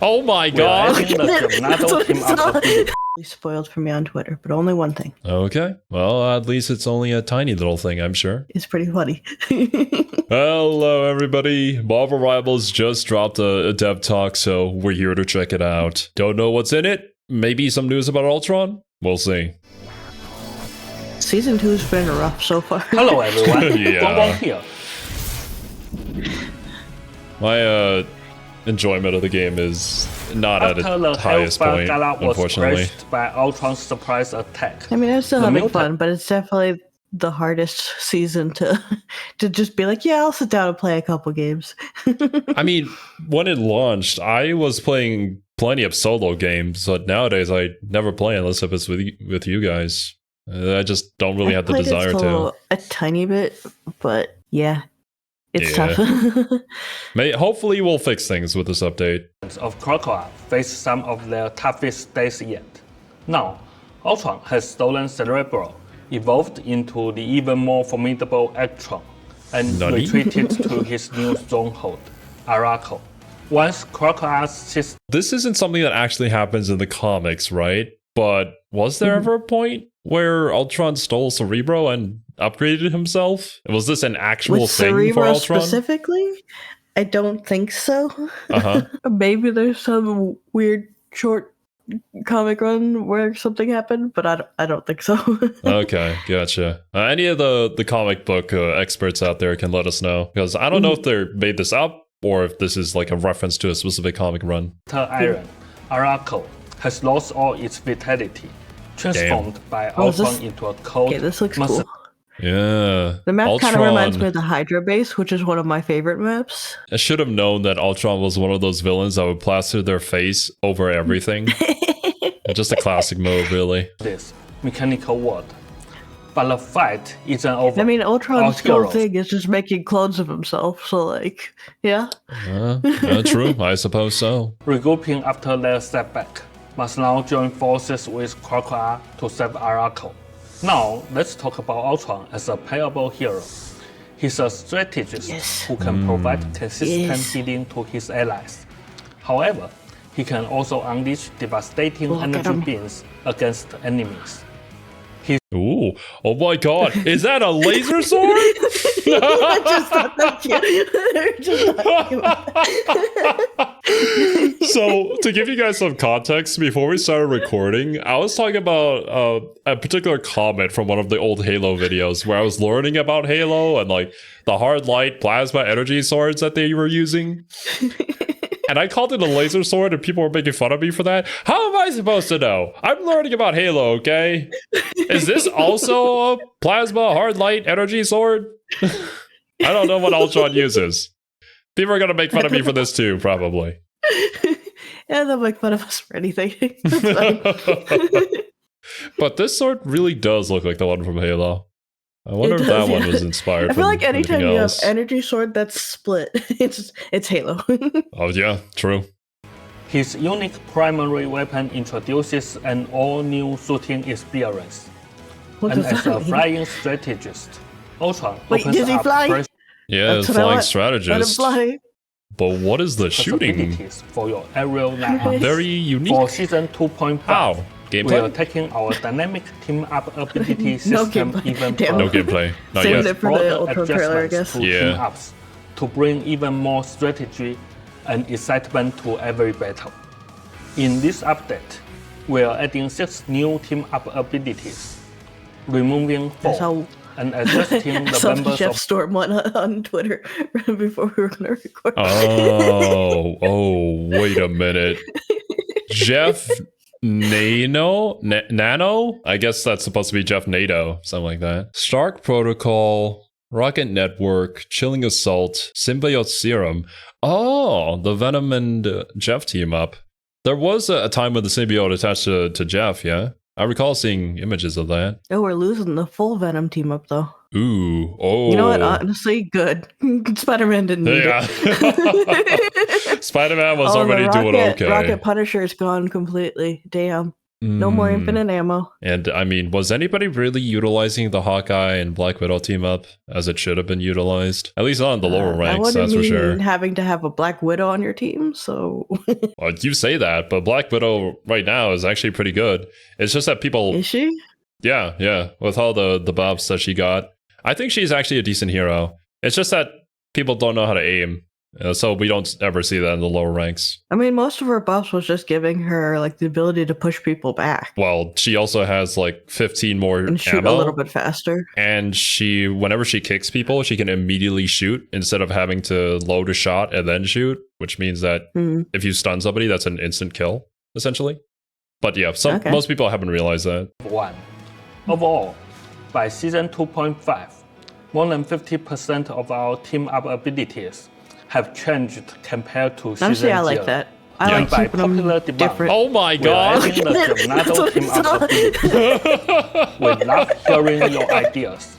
Oh my We are god! adding the Tornado team up ability. Spoiled for me on Twitter, but only one thing. Okay, well, at least it's only a tiny little thing, I'm sure. It's pretty funny. Hello, everybody. Marvel Rivals just dropped a dev talk, so we're here to check it out. Don't know what's in it. Maybe some news about Ultron? We'll see. Season 2's been rough so far. Hello everyone, Yeah. Bonbon here. My enjoyment of the game is not After at the its highest Hellfire point, Gala was unfortunately. crushed by Ultron's surprise attack. I mean, I'm still The having mutant- fun, but it's definitely the hardest season to just be like, yeah, I'll sit down and play a couple games. I mean, when it launched, I was playing plenty of solo games, but nowadays I never play unless if it's with you guys. I just don't really have the played it desire to. solo a tiny bit, but yeah, it's Yeah. tough. Hopefully we'll fix things with this update. of Crocodile face some of their toughest days yet. Now, Ultron has stolen Cerebro, evolved into the even more formidable Ultron, and Nani? retreated to his new stronghold, Araco. Once Crocodile's system This isn't something that actually happens in the comics, right? But was there ever a point where Ultron stole Cerebro and upgraded himself? Was this an actual With thing for Cerebro Ultron? specifically, I don't think so. Uh-huh. Maybe there's some weird short comic run where something happened, but I don't think so. Okay, gotcha. Any of the comic book experts out there can let us know, because I don't know if they made this up or if this is like a reference to a specific comic run. Iron, Araco, has lost all its vitality, transformed by Oh, is this- Ultron into a cold, Okay, this looks muscle- cool. Yeah. The map kind of reminds me Ultron. of the Hydra base, which is one of my favorite maps. I should have known that Ultron was one of those villains that would plaster their face over everything. Just a classic mode, really. this mechanical world. But the fight isn't over. I mean, Ultron's Our whole heroes. thing is just making clones of himself, so like, yeah. True, I suppose so. Regrouping after their setback, must now join forces with Crocodile to save Araco. Now, let's talk about Ultron as a playable hero. He's a strategist Yes. who can provide consistent Yes. healing to his allies. However, he can also unleash devastating Look at energy him. beams against enemies. Ooh, oh my god, is that a laser sword? I just thought that cute. Just thought cute. So, to give you guys some context, before we started recording, I was talking about a particular comment from one of the old Halo videos where I was learning about Halo and like the hard light plasma energy swords that they were using. And I called it a laser sword and people were making fun of me for that. How am I supposed to know? I'm learning about Halo, okay? Is this also a plasma hard light energy sword? I don't know what Ultron uses. People are going to make fun of me for this too, probably. Yeah, they'll make fun of us for anything. That's fine. But this sword really does look like the one from Halo. I wonder It if does, that one yeah. was inspired I feel from like anytime anything you have else. energy sword that's split, it's Halo. Oh yeah, true. His unique primary weapon introduces an all-new shooting experience. What And does as that a mean? flying strategist, Ultron Wait, opens does he up fly? fresh Yeah, That's what I flying want. Let him strategist. fly. But what is the shooting? possibilities for your aerial lineup. Very unique. For Season 2.5, How? we are Gameplay? taking our dynamic team-up ability No system gameplay. even Damn. No further. gameplay. Not Saved yet. it for the Broader Ultron trailer, I adjustments guess. to Yeah. team-ups to bring even more strategy and excitement to every battle. In this update, we are adding 6 new team-up abilities, removing 4 That's how and adjusting I the saw members Jeff of Storm one on Twitter right before we were going to record. Oh, wait a minute. Jeff Nano? I guess that's supposed to be Jeff NATO, something like that. Stark Protocol, Rocket Network, Chilling Assault, Symbiote Serum. Oh, the Venom and Jeff team up. There was a time when the symbiote attached to Jeff, yeah? I recall seeing images of that. Oh, we're losing the full Venom team up, though. Ooh, oh. You know what? Honestly, good. Spider-Man didn't need Yeah. it. Spider-Man was Oh, the already doing okay. Rocket Punisher is gone completely. Damn. No more Mm. infinite ammo. And I mean, was anybody really utilizing the Hawkeye and Black Widow team up as it should have been utilized? At least not in the lower That ranks, wouldn't that's for mean sure. having to have a Black Widow on your team, so Well, you say that, but Black Widow right now is actually pretty good. It's just that people, is she? yeah, with all the buffs that she got, I think she's actually a decent hero. It's just that people don't know how to aim, so we don't ever see that in the lower ranks. I mean, most of her buffs was just giving her like the ability to push people back Well, she also has like 15 more and shoot ammo, a little bit faster. and whenever she kicks people, she can immediately shoot instead of having to load a shot and then shoot, which means that if you stun somebody, that's an instant kill, essentially. But yeah, most people haven't realized that. 1. Overall, by Season 2.5, more than 50% of our team-up abilities have changed compared to Season 0. Honestly, I like that. I Yeah. like By keeping them popular demand, different. Oh my we are god! adding the Tornado That's team-up what ability. We love hearing your ideas,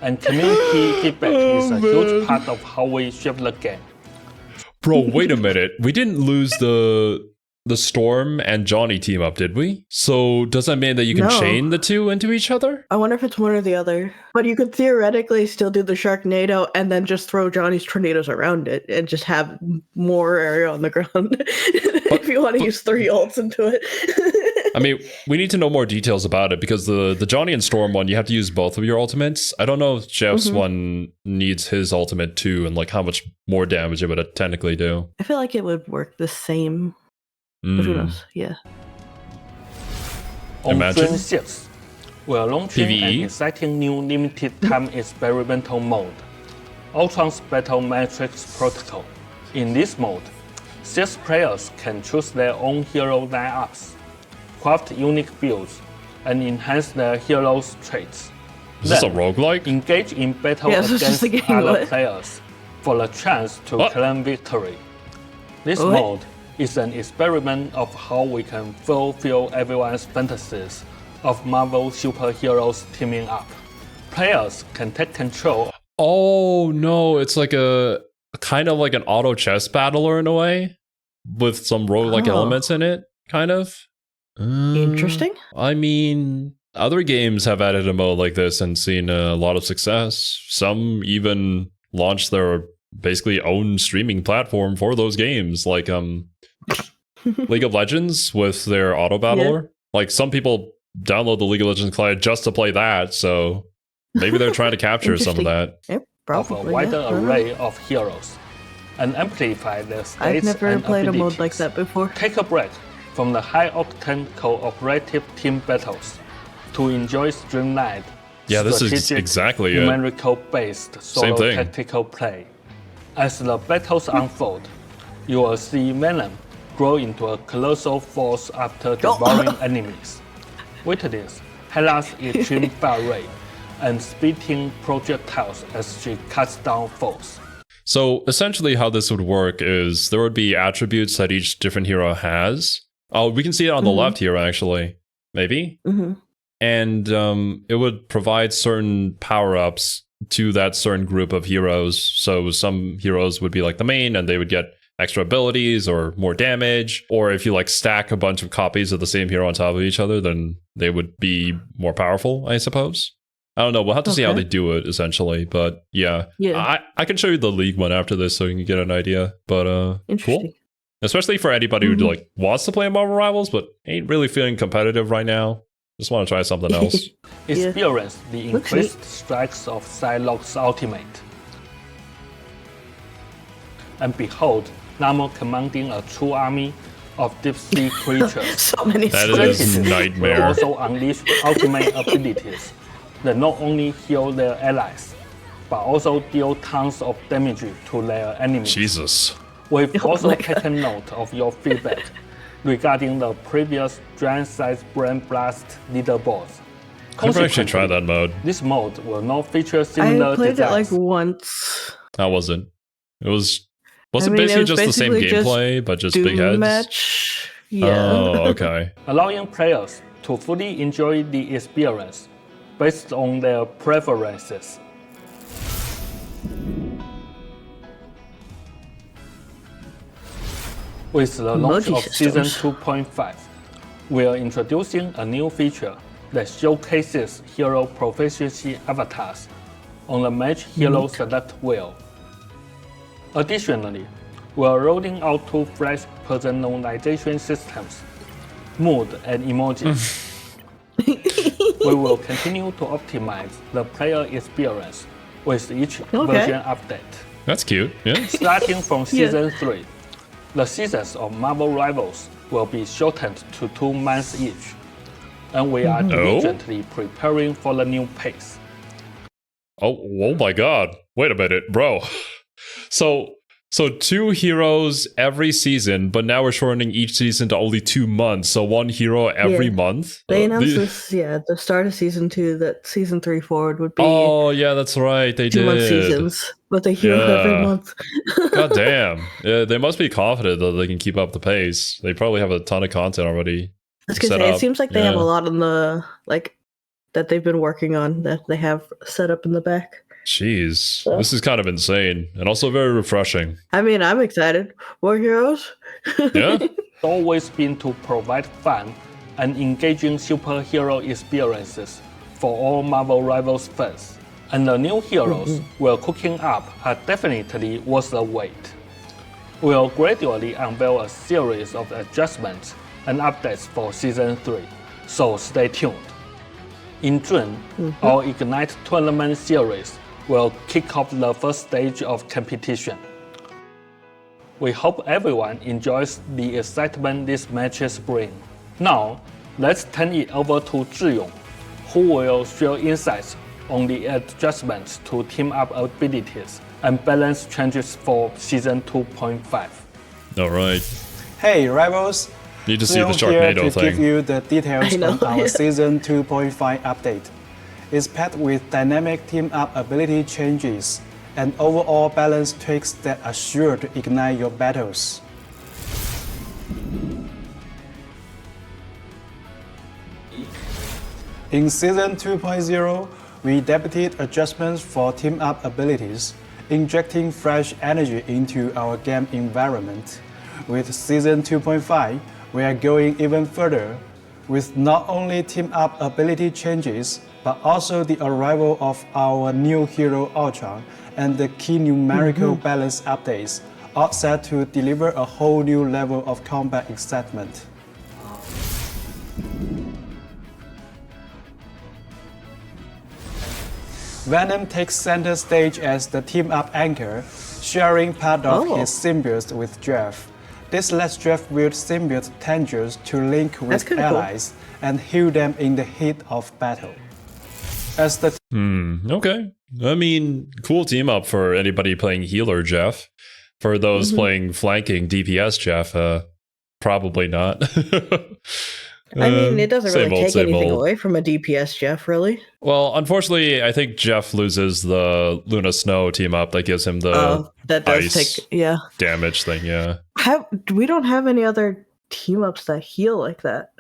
and community feedback is a huge part of how we shape the game. Bro, wait a minute. We didn't lose the Storm and Johnny team up, did we? So does that mean that you can No. chain the two into each other? I wonder if it's one or the other. But you could theoretically still do the Sharknado and then just throw Johnny's tornadoes around it and just have more area on the ground if you want to use 3 ults into it. I mean, we need to know more details about it because the Johnny and Storm one, you have to use both of your ultimates. I don't know if Jeff's one needs his ultimate too and like how much more damage it would technically do. I feel like it would work the same. But who knows? Yeah. On Imagine. June 6th, we are launching PvE? an exciting new limited time experimental mode, Ultron's Battle Matrix Protocol. In this mode, 6 players can choose their own hero lineups, craft unique builds, and enhance their heroes' traits. Is this a Then, roguelike? engage in battle Yeah, this is against just a game, other what? players for the chance to What? claim victory. This What? mode is an experiment of how we can fulfill everyone's fantasies of Marvel superheroes teaming up. Players can take control. Oh no, it's like a kind of like an auto chess battler in a way with some roguelike Oh. elements in it, kind of. Interesting. I mean, other games have added a mode like this and seen a lot of success. Some even launched their basically own streaming platform for those games, like League of Legends with their auto battler. Like some people download the League of Legends client just to play that, so maybe they're trying to capture some of that. Yep, Of probably. a wider yeah. array of heroes and amplify their states I've never and played a mode like abilities. that before. Take a break from the high-octane cooperative team battles to enjoy streamlined, Yeah, this is strategic, exactly it. numerical-based solo thing. tactical play. As the battles unfold, you will see Venom grow into a colossal force after devouring enemies. Witness Hela's extreme fire rate and spitting projectiles as she cuts down foes. So essentially how this would work is there would be attributes that each different hero has. Oh, we can see it on the left here, actually. Maybe? And it would provide certain power-ups to that certain group of heroes. So some heroes would be like the main and they would get extra abilities or more damage. Or if you like stack a bunch of copies of the same hero on top of each other, then they would be more powerful, I suppose. I don't know. We'll have to see how Okay. they do it, essentially. But yeah, Yeah. I can show you the League one after this so you can get an idea. But Interesting. cool. Especially for anybody who like wants to play Marvel Rivals but ain't really feeling competitive right now. Just want to try something else. Experience the Looks increased strikes of Psylocke's ultimate. And behold, Namor commanding a true army of deep sea creatures. So many That strategies. is Will nightmare. also unleash ultimate abilities that not only heal their allies, but also deal tons of damage to their enemies. Jesus. We've Oh also my God. taken note of your feedback regarding the previous giant-sized brain blast leaderboards. I've never actually tried that mode. This mode will not feature similar I played it like designs. once. How was it? It was I it mean, it basically was just the same basically just gameplay, but just Doom big heads? match. Yeah. Oh, okay. allowing players to fully enjoy the experience based on their preferences. With the launch Emoji of Season systems. 2.5, we are introducing a new feature that showcases hero proficiency avatars on the Match Hero Select wheel. Additionally, we are rolling out 2 fresh personalization systems, mood and emoji. We will continue to optimize the player experience with each version update. That's cute. Yeah. Starting from Season 3, the seasons of Marvel Rivals will be shortened to 2 months each, and we are diligently preparing for the new pace. Oh my god. Wait a minute, bro. So 2 heroes every season, but now we're shortening each season to only 2 months. So 1 hero every month. They announced this, at the start of Season 2, that Season 3 forward would be. Oh yeah, that's right. They 2-month did. seasons, but they hero every month. God damn. Yeah, they must be confident that they can keep up the pace. They probably have a ton of content already. I was gonna say, it seems like they have a lot on the that they've been working on that they have set up in the back. Jeez, this is kind of insane and also very refreshing. I mean, I'm excited. More heroes? Yeah. It's always been to provide fun and engaging superhero experiences for all Marvel Rivals fans. And the new heroes we're cooking up are definitely worth the wait. We'll gradually unveil a series of adjustments and updates for Season 3, so stay tuned. In June, our Ignite Tournament series will kick off the first stage of competition. We hope everyone enjoys the excitement these matches bring. Now, let's turn it over to Zhiyong, who will share insights on the adjustments to team-up abilities and balance changes for Season 2.5. All right. Hey, Rivals! Need to see the Here Sharknado to give thing. you the details I know, on our yeah. Season 2.5 update. It's packed with dynamic team-up ability changes and overall balance tweaks that are sure to ignite your battles. In Season 2.0, we debuted adjustments for team-up abilities, injecting fresh energy into our game environment. With Season 2.5, we are going even further, with not only team-up ability changes, but also the arrival of our new hero Ultron and the key numerical balance updates, all set to deliver a whole new level of combat excitement. Venom takes center stage as the team-up anchor, sharing part of his symbiote with Jeff. This lets Jeff wield symbiote tendrils to link with allies and heal them in the heat of battle. As the Okay. I mean, cool team up for anybody playing healer, Jeff. For those playing flanking DPS, Jeff, probably not. I mean, it doesn't really take anything old. away from a DPS, Jeff, really. Well, unfortunately, I think Jeff loses the Luna Snow team up that gives him the that does ice take, damage thing, yeah. We don't have any other team ups that heal like that,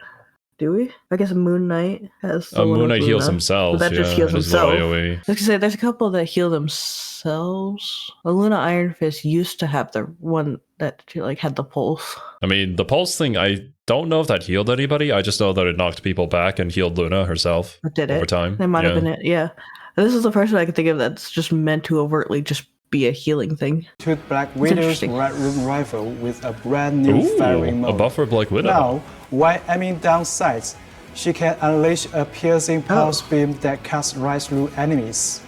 do we? I guess Moon Knight has the one Moon with Knight heals Luna, himself, but that just heals and his little himself. AoE. I was gonna say, there's a couple that heal themselves. Luna Iron Fist used to have the one that had the pulse. I mean, the pulse thing, I don't know if that healed anybody. I just know that it knocked people back and healed Luna herself Or did it? over time. That might have been it, yeah. This is the first one I could think of that's just meant to overtly just be a healing thing. to Black Widow's Red Room rifle with a brand new firing mode. A buff for Black Widow. Now, while aiming down sights, she can unleash a piercing pulse beam that cuts right through enemies.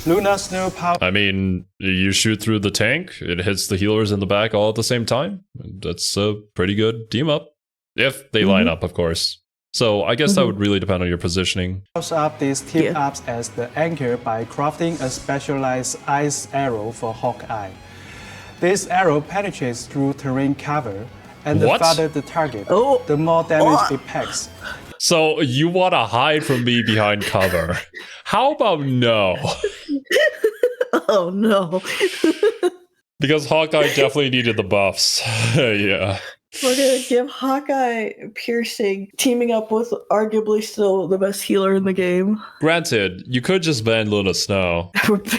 Luna's Snow power. I mean, you shoot through the tank, it hits the healers in the back all at the same time. That's a pretty good team up. If they line up, of course. So I guess that would really depend on your positioning. Powers up these team ups as the anchor by crafting a specialized ice arrow for Hawkeye. This arrow penetrates through terrain cover, and the What? farther the target, the more damage it packs. So you want to hide from me behind cover. How about no? Oh no. Because Hawkeye definitely needed the buffs. Yeah. We're gonna give Hawkeye piercing, teaming up with arguably still the best healer in the game. Granted, you could just ban Luna Snow.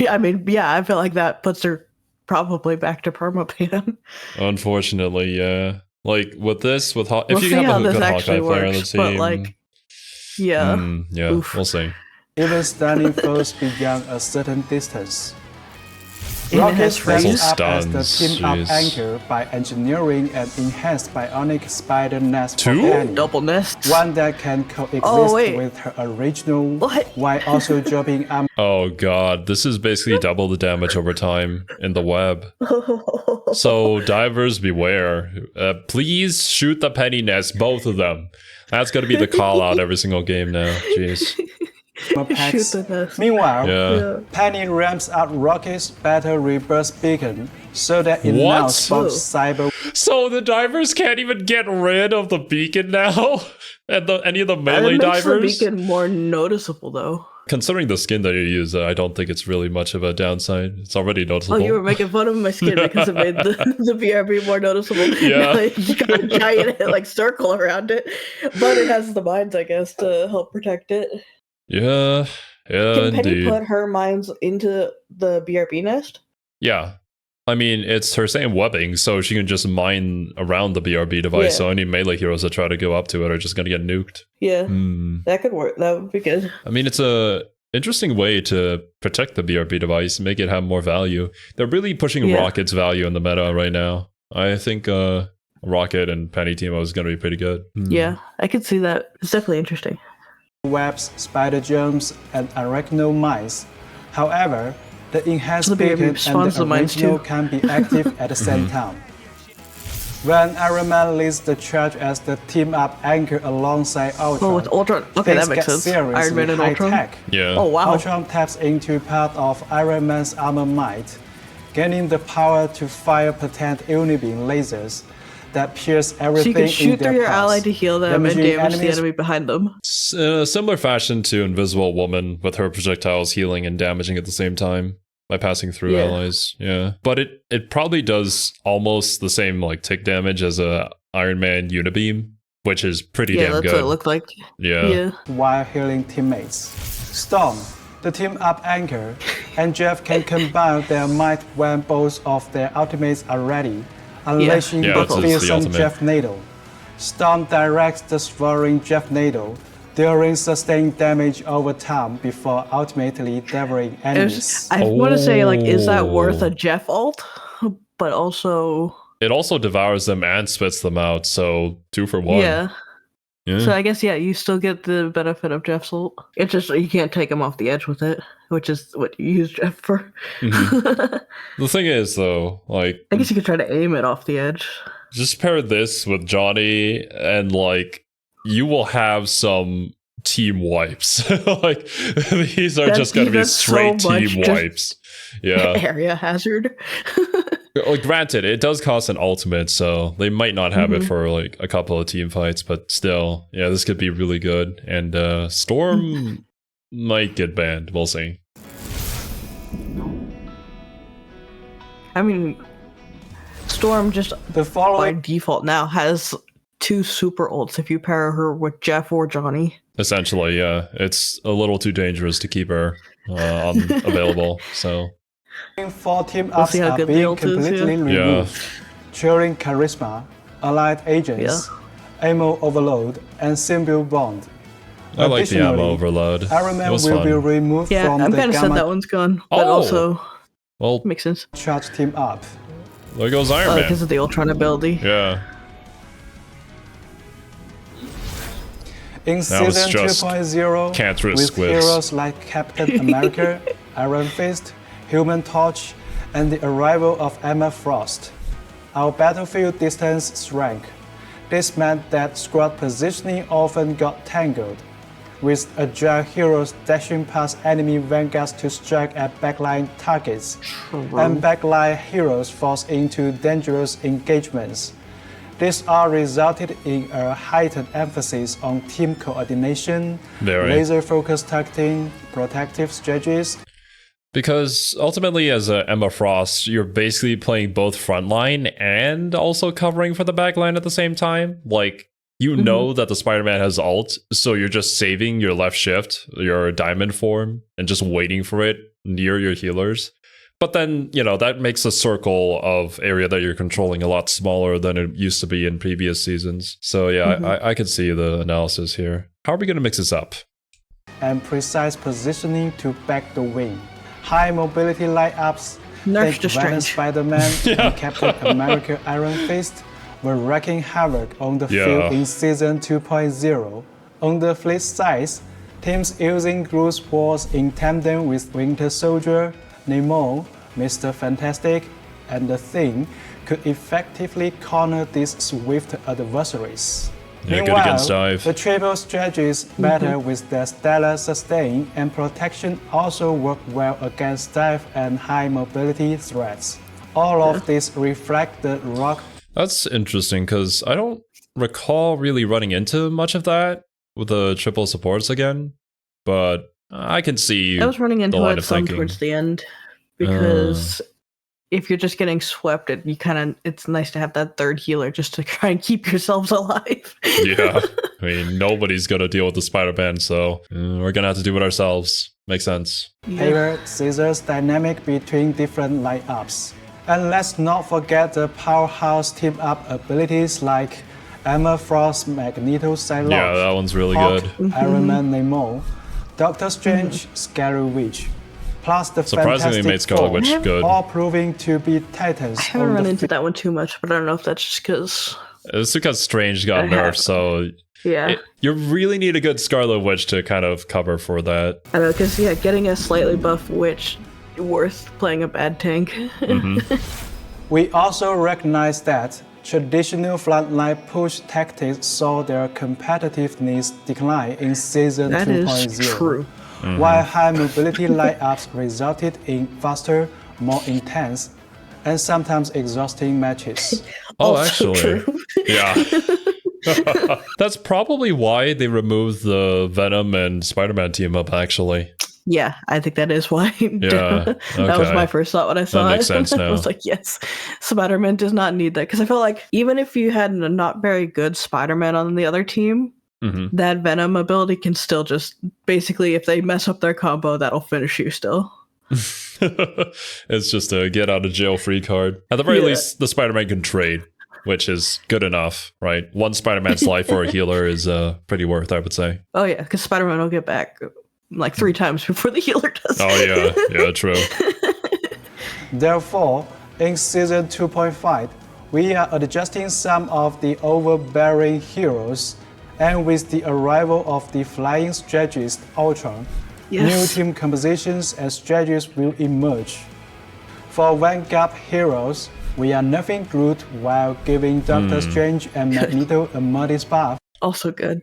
I mean, yeah, I feel like that puts her probably back to permaban. Unfortunately, yeah. Like with this, with if We'll you see have how a this good actually Hawkeye player on the works, team, but like, yeah. yeah, Oof. we'll see. Even stunning foes beyond a certain distance. And it Rocket has stands freeze. up as the Stuns, team-up jeez. anchor by engineering an enhanced bionic spider nest for Two? Penny. Double nests. One that can coexist Oh, wait. with her original What? while also dropping armor Oh god, this is basically double the damage over time in the web. So divers beware. Please shoot the penny nest, both of them. That's gonna be the call out every single game now. Jeez. packs. Shoot the nest. Meanwhile, Yeah. Penny ramps up Rocket's battle reverse beacon so that it What? now spots cyber So the divers can't even get rid of the beacon now? And any of the melee It makes divers? the beacon more noticeable, though. Considering the skin that you use, I don't think it's really much of a downside. It's already Oh, noticeable. you were making fun of my skin because it made the BRB more noticeable. Yeah. Now it's got a giant like circle around it, but it has the mines, I guess, to help protect it. Yeah, Can Penny indeed. put her mines into the BRB nest? Yeah. I mean, it's her same webbing, so she can just mine around the BRB device, Yeah. so any melee heroes that try to go up to it are just going to get nuked. Yeah, Hmm. that could work. That would be good. I mean, it's a interesting way to protect the BRB device, make it have more value. They're really pushing Yeah. Rocket's value in the meta right now. I think Rocket and Penny Teemo is going to be pretty good. Hmm. Yeah, I could see that. It's definitely interesting. webs, spider germs, and arachno mines. However, the enhanced The BRB beacon and spawns the the mines original too. can be active at the same time. When Iron Man leads the charge as the team-up anchor alongside Ultron, Oh, with Ultron. Okay, things that makes get sense. seriously Iron Man and Ultron. high-tech. Yeah. Oh wow. Ultron taps into part of Iron Man's armor might, gaining the power to fire potent unibeam lasers that pierce So everything you can in shoot their through your paths, ally to heal them and damaging damage the enemies enemy behind them. Similar fashion to Invisible Woman with her projectiles healing and damaging at the same time by passing through Yeah. allies. Yeah. But it probably does almost the same like tick damage as a Iron Man Unibeam, which is pretty Yeah, damn that's good. what it looked like. Yeah. Yeah. while healing teammates. Storm, the team-up anchor, and Jeff can combine their might when both of their ultimates are ready, unleashing Yeah, the it's the fearsome ultimate. Jeff Nado. Storm directs the soaring Jeff Nado, dealing sustained damage over time before ultimately devouring enemies. I want to say, like, is that Oh. worth a Jeff ult? But also, It also devours them and spits them out, so 2 for 1. yeah. Yeah. So I guess, yeah, you still get the benefit of Jeff's ult. It's just you can't take him off the edge with it, which is what you use Jeff for. The thing is, though, like, I guess you could try to aim it off the edge. just pair this with Johnny, and like, you will have some team wipes. Like, these are just going to be That's so straight much team just- wipes. Yeah. Area hazard. Like, granted, it does cost an ultimate, so they might not have Mm-hmm. it for like a couple of team fights, but still, yeah, this could be really good. And Storm might get banned. We'll see. I mean, Storm just The by following default now has 2 super ults if you pair her with Jeff or Johnny. Essentially, yeah, it's a little too dangerous to keep her unavailable. So 4 team-ups see how are good the being ult is, completely yeah. removed, cheering charisma, allied agents, ammo overload, and symbiote bond. I like the ammo Additionally, overload. Iron It Man was will fun. be removed Yeah, from I'm the kind of sad Gamma that one's gone, but Oh. also Well, makes sense charge team up. there goes Iron Man. because of the Ultron ability. Yeah. In That was Season just 2.0, cancerous with squibs. heroes like Captain America, Iron Fist, Human Torch, and the arrival of Emma Frost, our battlefield distance shrank. This meant that squad positioning often got tangled, with agile heroes dashing past enemy vanguards to strike at backline targets, and backline heroes forced into dangerous engagements. This all resulted in a heightened emphasis on team coordination, Very. laser-focused targeting, protective strategies, Because ultimately, as a Emma Frost, you're basically playing both frontline and also covering for the backline at the same time. Like, you know that the Spider-Man has ult, so you're just saving your left shift, your diamond form, and just waiting for it near your healers. But then, that makes the circle of area that you're controlling a lot smaller than it used to be in previous seasons. So yeah, I can see the analysis here. How are we going to mix this up? And precise positioning to back the wing. High mobility light-ups. Nerf Think just Venom strange. Spider-Man and Captain America Iron Fist were wreaking havoc on the field in Season 2.0. On the flip side, teams using Groot's walls in tandem with Winter Soldier, Namor, Mr. Fantastic, and The Thing could effectively corner these swift adversaries. Yeah, good against dive. The triple strategies better with their stellar sustain and protection also work well against dive and high mobility threats. All of these reflect the rock. That's interesting because I don't recall really running into much of that with the triple supports again, but I can see I was running the into line it of some thinking. towards the end because if you're just getting swept, it's nice to have that third healer just to try and keep yourselves alive. Yeah, I mean, nobody's gonna deal with the Spider-Man, so we're gonna have to do it ourselves. Makes sense. Taylor scissors dynamic between different light-ups. And let's not forget the powerhouse team-up abilities like Emma Frost, Magneto, Psylocke, Yeah, that one's really Hulk, good. Iron Man, Namor, Doctor Strange, Scary Witch, plus the Surprisingly Fantastic made Scarlet Four, Witch good. all proving to be titans. I haven't on run the into that one too much, but I don't know if that's just because. It's because Strange got I have- nerfed, so Yeah. you really need a good Scarlet Witch to kind of cover for that. I know, because, getting a slightly buff witch worth playing a bad tank. We also recognize that traditional frontline push tactics saw their competitiveness decline in Season That 2.0. is true. While high mobility light-ups resulted in faster, more intense, and sometimes exhausting matches. Oh, Also actually, true. yeah. That's probably why they removed the Venom and Spider-Man team up, actually. Yeah, I think that is why. Yeah, That was okay. my first thought when I saw makes it. sense I now. was like, yes, Spider-Man does not need that. Because I felt like even if you had a not very good Spider-Man on the other team, Mhm. that Venom ability can still just, basically, if they mess up their combo, that'll finish you still. It's just a get out of jail free card. At the very Yeah. least, the Spider-Man can trade, which is good enough, right? One Spider-Man's life for a healer is pretty worth, I would say. Oh, yeah, because Spider-Man will get back like 3 times before the healer does. Oh yeah, true. Therefore, in Season 2.5, we are adjusting some of the overbearing heroes, and with the arrival of the flying strategist Ultron, Yes. new team compositions and strategies will emerge. For Vanguard heroes, we are nerfing Groot while giving Doctor Strange and Magneto a modest buff. Also good.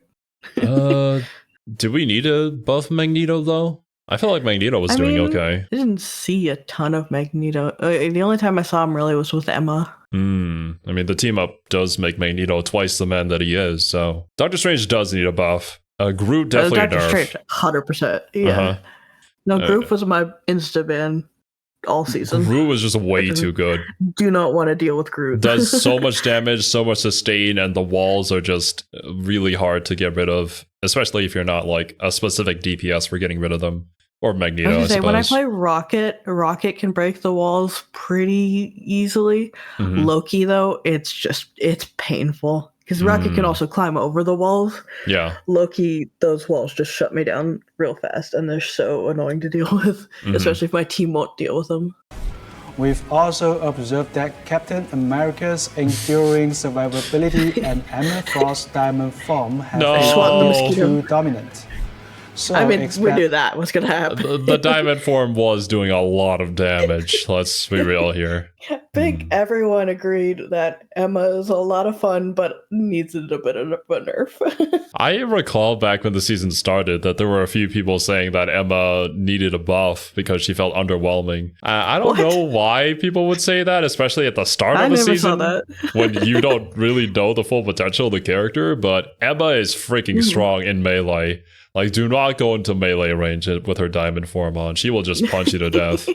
Do we need to buff Magneto though? I feel like Magneto was doing okay. I didn't see a ton of Magneto. The only time I saw him really was with Emma. I mean, the team up does make Magneto twice the man that he is, so Doctor Strange does need a buff. Groot definitely a Doctor nerf. Strange, 100%. Yeah. Uh-huh. No, Groot was my insta ban all season. Groot was just way too good. Do not want to deal with Groot. Does so much damage, so much sustain, and the walls are just really hard to get rid of, especially if you're not like a specific DPS for getting rid of them. Or Magneto, I I was gonna say, when I suppose. play Rocket can break the walls pretty easily. Loki, though, it's painful. Because Rocket can also climb over the walls. Yeah. Loki, those walls just shut me down real fast, and they're so annoying to deal with, especially if my team won't deal with them. We've also observed that Captain America's enduring survivability and Emma Frost's diamond form have No. become too dominant. So I mean, we expect- knew that was going to happen. The diamond form was doing a lot of damage. Let's be real here. I think everyone agreed that Emma is a lot of fun, but needs a bit of a nerf. I recall back when the season started that there were a few people saying that Emma needed a buff because she felt underwhelming. I don't know why people would say that, especially at the start I of the never season saw that. when you don't really know the full potential of the character. But Emma is freaking strong in melee. Like, do not go into melee range with her diamond form on. She will just punch you to death.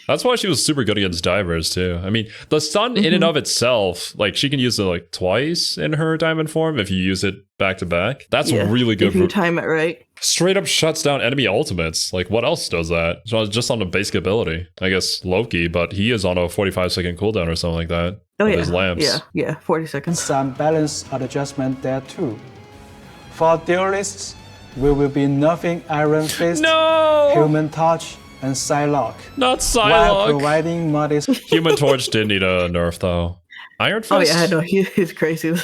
That's why she was super good against divers too. I mean, the stun in and of itself, like she can use it like twice in her diamond form if you use it back to back. That's really good. If you time it right. Straight up shuts down enemy ultimates. Like what else does that? So just on a basic ability. I guess Loki, but he is on a 45-second cooldown or something like that. Oh with yeah, his lamps. yeah, 40 seconds. Some balance adjustment there too. For duelists, we will be nerfing Iron Fist, Human Torch, and Psylocke. Not While Psylocke. providing modest Human Torch did need a nerf though. Iron Fist? Oh yeah, I know, he's crazy.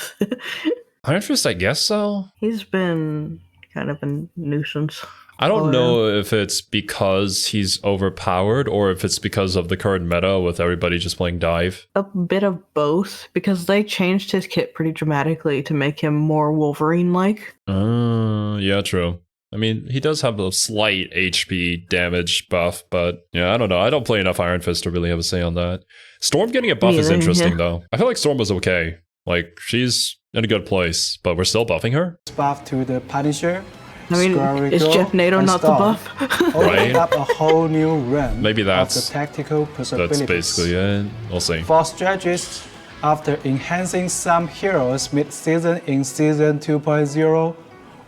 Iron Fist, I guess so. He's been kind of a nuisance. I don't know if it's because he's overpowered or if it's because of the current meta with everybody just playing dive. A bit of both, because they changed his kit pretty dramatically to make him more Wolverine-like. Yeah, true. I mean, he does have a slight HP damage buff, but yeah, I don't know. I don't play enough Iron Fist to really have a say on that. Storm getting a buff is interesting, though. I feel like Storm was okay. Like, she's in a good place, but we're still buffing her? buff to the Punisher. I mean, is Jeff NATO not the buff? Opening up a whole new realm Maybe that's of the tactical possibilities. That's basically it. We'll see. For strategists, after enhancing some heroes mid-season in Season 2.0,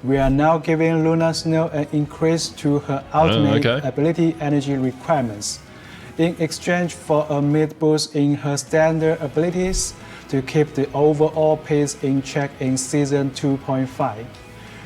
we are now giving Luna Snow an increase to her ultimate ability energy requirements, in exchange for a mid-boost in her standard abilities to keep the overall pace in check in Season 2.5.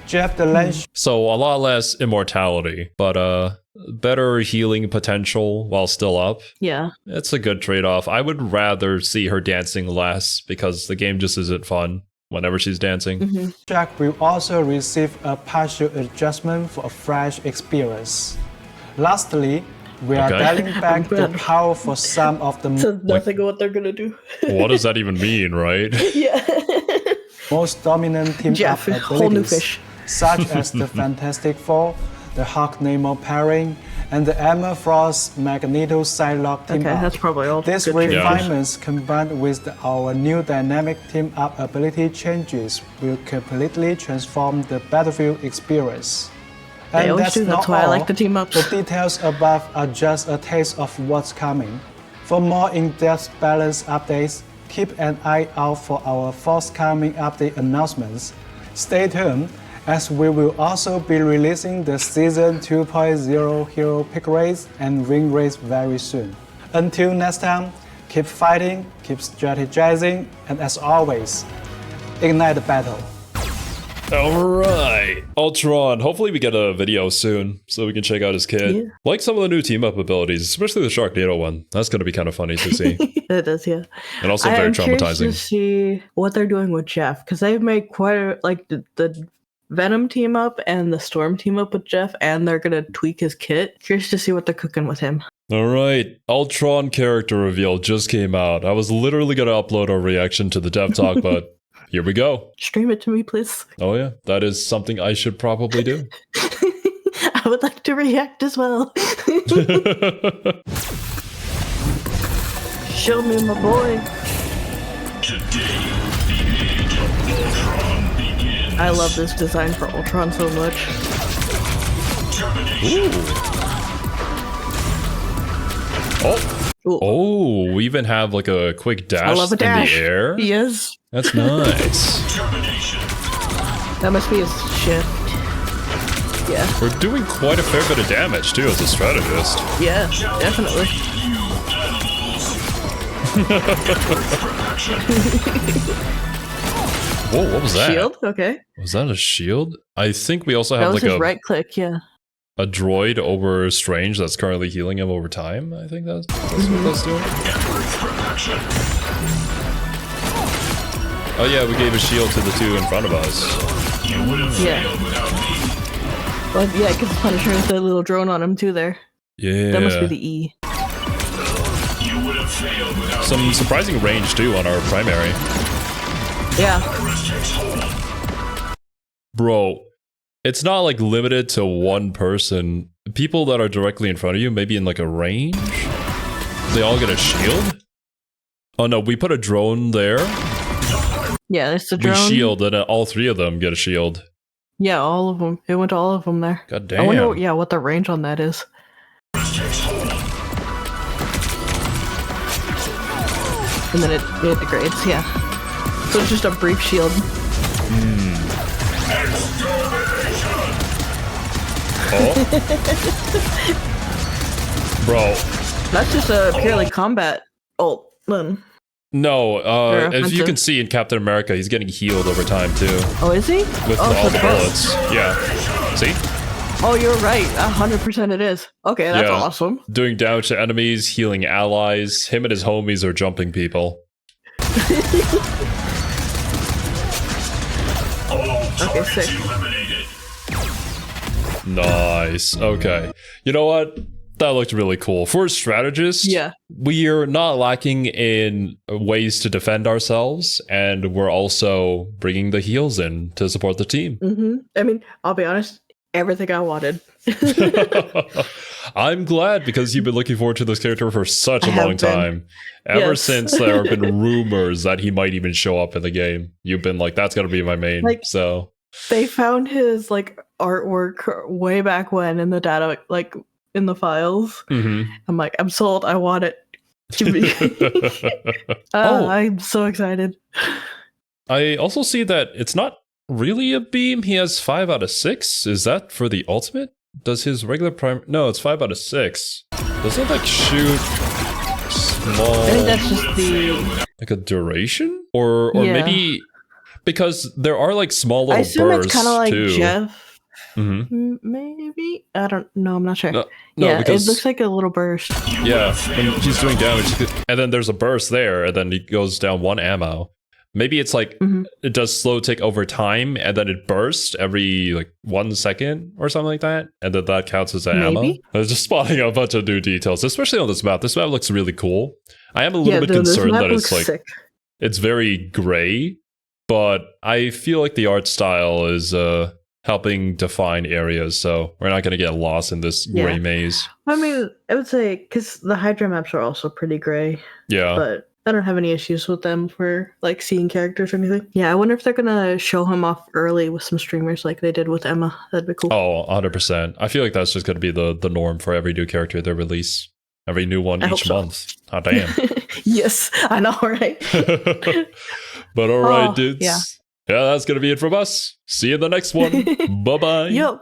Jeff the Lens. So a lot less immortality, but better healing potential while still up. Yeah. It's a good trade-off. I would rather see her dancing less because the game just isn't fun whenever she's dancing. Jack will also receive a partial adjustment for a fresh experience. Lastly, we are dialing back the power for some of the So nothing what they're gonna do. What does that even mean, right? Yeah. most dominant team-up whole new abilities, fish. such as the Fantastic Four, the Hulk-Namor pairing, and the Emma Frost Magneto Psylocke team-up. Okay, that's probably all. These good refinements combined with our new dynamic team-up ability changes will completely transform the battlefield experience. They always do, that's why I like the team-ups. The details above are just a taste of what's coming. For more in-depth balance updates, keep an eye out for our forthcoming update announcements. Stay tuned, as we will also be releasing the Season 2.0 Hero Pick Race and Ring Race very soon. Until next time, keep fighting, keep strategizing, and as always, ignite the battle. Alright, Ultron. Hopefully we get a video soon so we can check out his kit. Yeah. Like some of the new team-up abilities, especially the Sharknado one. That's going to be kind of funny to see. It is, yeah. And also very I'm curious to traumatizing. see what they're doing with Jeff, because they've made quite a, like the Venom team up and the Storm team up with Jeff, and they're gonna tweak his kit. Curious to see what they're cooking with him. Alright, Ultron character reveal just came out. I was literally going to upload a reaction to the dev talk, but here we go. Stream it to me, please. Oh yeah, that is something I should probably do. I would like to react as well. Show me my boy. Today, the age of Ultron begins. I love this design for Ultron so much. Termination. Oh, we even have like a quick dash I love a dash. in the air. Yes. That's nice. Termination. That must be his shift. Yeah. We're doing quite a fair bit of damage too as a strategist. Yeah, definitely. Whoa, what was that? Shield? Okay. Was that a shield? I think we also That have was like his right click, yeah. a droid over Strange that's currently healing him over time. I think that's what that's doing. Oh yeah, we gave a shield to the two in front of us. Yeah. Well, yeah, because Punisher has that little drone on him too there. Yeah. That must be the E. Some surprising range too on our primary. Yeah. Bro, it's not like limited to one person. People that are directly in front of you, maybe in like a range, they all get a shield? Oh no, we put a drone there. Yeah, there's the drone. We shield and all three of them get a shield. Yeah, all of them. It went to all of them there. God I wonder, damn. what the range on that is. and then it degrades. Yeah. So it's just a brief shield. Oh. Bro. That's just a purely combat ult then. No, Or if you offensive. can see in Captain America, he's getting healed over time too. Oh, is he? With oh, all so the both. bullets. Yeah. See? Oh, you're right. 100% it is. Okay, that's Yeah. awesome. Doing damage to enemies, healing allies. Him and his homies are jumping people. Okay, sick. Eliminated. Nice. Okay. You know what? That looked really cool. For a strategist, Yeah. we are not lacking in ways to defend ourselves, and we're also bringing the heals in to support the team. I mean, I'll be honest. Everything I wanted. I'm glad because you've been looking forward to this character for such a I have long been. time. Ever Yes. since there have been rumors that he might even show up in the game, you've been like, that's gonna be my main. Like- So They found his like artwork way back when in the data, like in the files. Mhm. I'm like, I'm sold. I want it. Give me. Oh. I'm so excited. I also see that it's not really a beam. He has 5 out of 6. Is that for the ultimate? Does his regular prime? No, it's 5 out of 6. Does it like shoot small? I think that's just the. Like a duration, or Yeah. maybe because there are like small I little assume bursts it's kind of like too. Jeff. Mhm. Maybe I don't know. I'm not sure. No, yeah, because it looks like a little burst. yeah, when he's doing damage, and then there's a burst there, and then he goes down 1 ammo. Maybe it's like it does slow tick over time, and then it bursts every like 1 second or something like that, and then that counts as an ammo. Maybe. I was just spotting a bunch of new details, especially on this map. This map looks really cool. I am a little bit this concerned map that it's looks like sick. it's very gray, but I feel like the art style is helping define areas, so we're not going to get lost in this gray Yeah. maze. I mean, I would say because the Hydra maps are also pretty gray, Yeah. but I don't have any issues with them for like seeing characters or anything. Yeah, I wonder if they're gonna show him off early with some streamers like they did with Emma. That'd be cool. Oh, 100%. I feel like that's just going to be the norm for every new character they release. Every new one I hope each so. month. Oh, damn. Yes, I know, right? But all right, Oh, dudes. yeah. Yeah, that's going to be it from us. See you in the next one. Bye-bye. Yep.